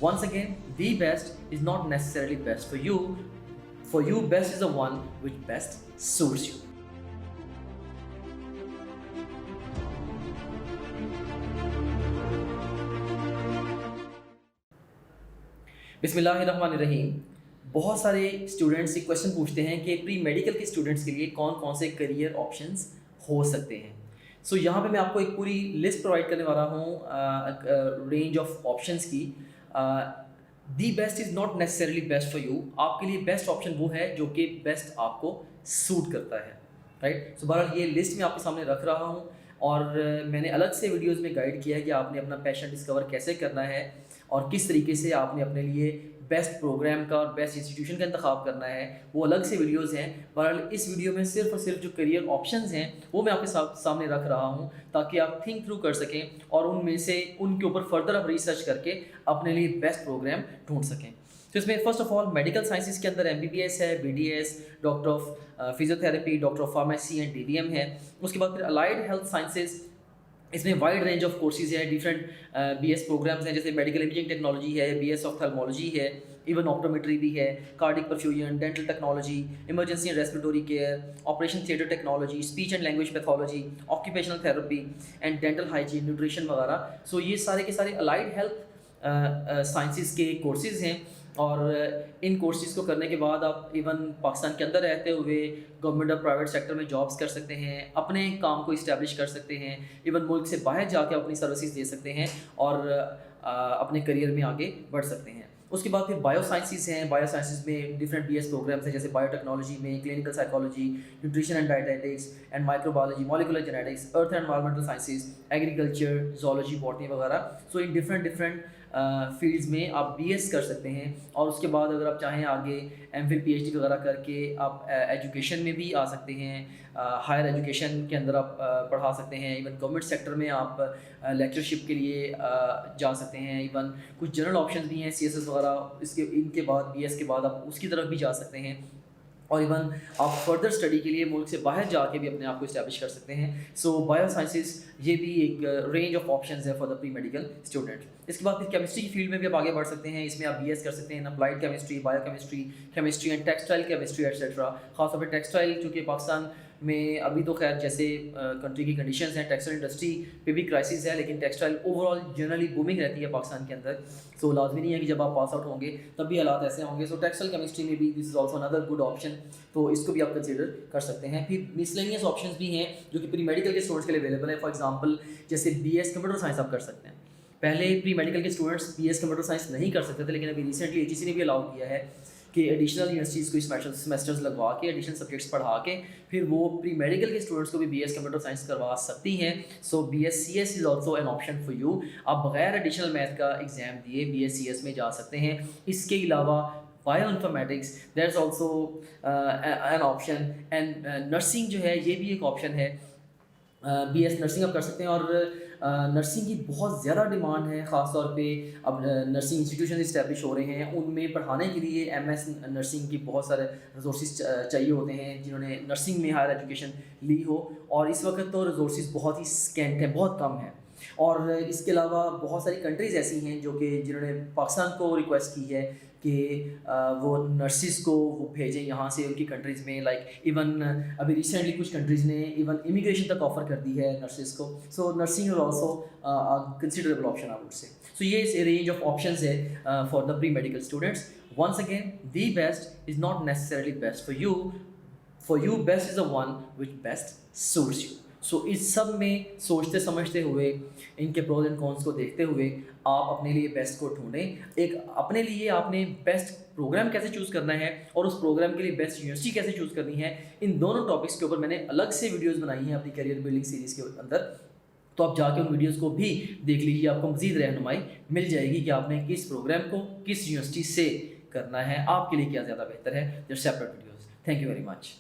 Once again, the best is not necessarily best for you. For you, best is the one which best suits you. बिस्मिल्लाहिर्रहमानिर्रहीम। बहुत सारे students ये question पूछते हैं कि pre medical के स्टूडेंट्स के लिए कौन कौन से करियर ऑप्शंस हो सकते हैं। सो यहाँ पे मैं आपको एक पूरी लिस्ट प्रोवाइड करने वाला हूँ रेंज ऑफ ऑप्शंस की। दी best is not necessarily best for you. आपके लिए बेस्ट ऑप्शन वो है जो कि बेस्ट आपको सूट करता है, राइट। सो बहरहाल ये लिस्ट मैं आपके सामने रख रहा हूँ और मैंने अलग से वीडियोज़ में गाइड किया है कि आपने अपना पैशन डिस्कवर कैसे करना है और किस तरीके से आपने अपने लिए बेस्ट प्रोग्राम का और बेस्ट इंस्टीट्यूशन का इंतखाब करना है। वो अलग से वीडियोस हैं। बहरहाल इस वीडियो में सिर्फ और सिर्फ जो करियर ऑप्शंस हैं वो मैं आपके सामने रख रहा हूँ ताकि आप थिंक थ्रू कर सकें और उनमें से उनके ऊपर फर्दर आप रिसर्च करके अपने लिए बेस्ट प्रोग्राम ढूंढ सकें। तो इसमें first of all medical sciences के अंदर MBBS है, BDS, doctor of physiotherapy, doctor of pharmacy and DVM है। उसके बाद फिर अलाइड हेल्थ साइंसेज, इसमें वाइड रेंज ऑफ कोर्सेज है, डिफरेंट BS प्रोग्राम्स हैं, जैसे मेडिकल इमेजिंग टेक्नोलॉजी है, BS ऑप्थेल्मोलॉजी है, इवन ऑप्टोमेट्री भी है, cardiac perfusion, dental technology, emergency and respiratory care, operation theatre technology, speech and language pathology, occupational therapy and dental hygiene, nutrition वगैरह। सो ये सारे के सारे अलाइड हेल्थ साइंसेज के कोर्सेज हैं और इन कोर्सेज़ को करने के बाद आप इवन पाकिस्तान के अंदर रहते हुए गवर्नमेंट और प्राइवेट सेक्टर में जॉब्स कर सकते हैं, अपने काम को इस्टेब्लिश कर सकते हैं, इवन मुल्क से बाहर जाके अपनी सर्विसेज दे सकते हैं और अपने करियर में आगे बढ़ सकते हैं। उसके बाद फिर बायो साइंसेज हैं। बायो साइंसेज में डिफरेंट BS प्रोग्राम्स हैं, जैसे बायोटेक्नोलॉजी में clinical psychology, nutrition and dietetics and microbiology, molecular genetics, earth and environmental sciences, agriculture, zoology, botany वगैरह। सो इन डिफरेंट फील्ड्स में आप BS कर सकते हैं और उसके बाद अगर आप चाहें आगे MPhil PhD वगैरह करके आप एजुकेशन में भी आ सकते हैं। हायर एजुकेशन के अंदर आप पढ़ा सकते हैं, इवन गवर्नमेंट सेक्टर में आप लेक्चरशिप के लिए जा सकते हैं। इवन कुछ जनरल ऑप्शंस भी हैं, CSS वगैरह, इसके इनके बाद BS के बाद आप उसकी तरफ भी जा सकते हैं और इवन आप फर्दर स्टडी के लिए मुल्क से बाहर जाके भी अपने आप को इस्टेब्लिश कर सकते हैं। सो बायो साइंसेज ये भी एक रेंज ऑफ ऑप्शंस है for the pre medical student. इसके बाद फिर केमिस्ट्री की फील्ड में भी आप आगे बढ़ सकते हैं। इसमें आप BS कर सकते हैं, applied chemistry, biochemistry, chemistry and textile chemistry etcetera. खासतौर पर टेक्सटाइल, चूँकि पाकिस्तान में अभी तो खैर जैसे कंट्री की कंडीशंस हैं, टेक्सटाइल इंडस्ट्री पे भी क्राइसिस है, लेकिन टेक्सटाइल ओवरऑल जनरली बूमिंग रहती है पाकिस्तान के अंदर। सो लाजमी नहीं है कि जब आप पास आउट होंगे तब भी हालात ऐसे होंगे। सो टेक्सटाइल केमिस्ट्री में भी this is also another good option, तो इसको भी आप कंसिडर कर सकते हैं। फिर मिसलेनियस ऑप्शंस भी हैं जो कि प्री मेडिकल के स्टूडेंट्स के लिए अवेलेबल है। फॉर एग्जांपल जैसे BS कंप्यूटर साइंस आप कर सकते हैं। पहले प्री मेडिकल के स्टूडेंट्स BS कंप्यूटर साइंस नहीं कर सकते थे, लेकिन अभी रिसेंटली AGC ने भी अलाउ किया है कि एडिशनल यूनिवर्सिटीज़ को सेमेस्टर्स लगवा के एडिशनल सब्जेक्ट्स पढ़ा के फिर वो प्री मेडिकल के स्टूडेंट्स को भी BS कंप्यूटर साइंस करवा सकती हैं। सो BScs is also an option for you. आप बगैर एडिशनल मैथ का एग्ज़ाम दिए BScs में जा सकते हैं। इसके अलावा bioinformatics that is also an option and nursing जो है ये भी एक ऑप्शन है। BS नर्सिंग आप कर सकते हैं और नर्सिंग की बहुत ज़्यादा डिमांड है। ख़ास तौर पे अब नर्सिंग इंस्टीट्यूशन इस्टेब्लिश हो रहे हैं, उनमें पढ़ाने के लिए MS नर्सिंग की बहुत सारे रिसोर्सेज चाहिए होते हैं जिन्होंने नर्सिंग में हायर एजुकेशन ली हो, और इस वक्त तो रिसोर्सेज बहुत ही स्कैंट हैं, बहुत कम हैं। और इसके अलावा बहुत सारी कंट्रीज़ ऐसी हैं जो कि जिन्होंने पाकिस्तान को रिक्वेस्ट की है कि वो नर्सिस को वो भेजें यहाँ से उनकी कंट्रीज़ में। लाइक इवन अभी रिसेंटली कुछ कंट्रीज़ ने इवन इमिग्रेशन तक ऑफ़र कर दी है नर्सिस को। So nursing is also considerable option I would say. So ये इस रेंज ऑफ ऑप्शंस है for the pre medical students. Once again, the best is not necessarily best for you. For you best is the one which best suits you. So इस सब में सोचते समझते हुए, इनके प्रोज एंड कॉन्स को देखते हुए आप अपने लिए बेस्ट को ढूंढें। एक अपने लिए आपने बेस्ट प्रोग्राम कैसे चूज़ करना है और उस प्रोग्राम के लिए बेस्ट यूनिवर्सिटी कैसे चूज़ करनी है, इन दोनों टॉपिक्स के ऊपर मैंने अलग से वीडियोज़ बनाई हैं अपनी करियर बिल्डिंग सीरीज़ के अंदर। तो आप जाके उन वीडियोज़ को भी देख लीजिए, आपको मज़ीद रहनुमाई मिल जाएगी कि आपने किस प्रोग्राम को किस यूनिवर्सिटी से करना है, आपके लिए क्या ज़्यादा बेहतर है। There separate videos. Thank you very much.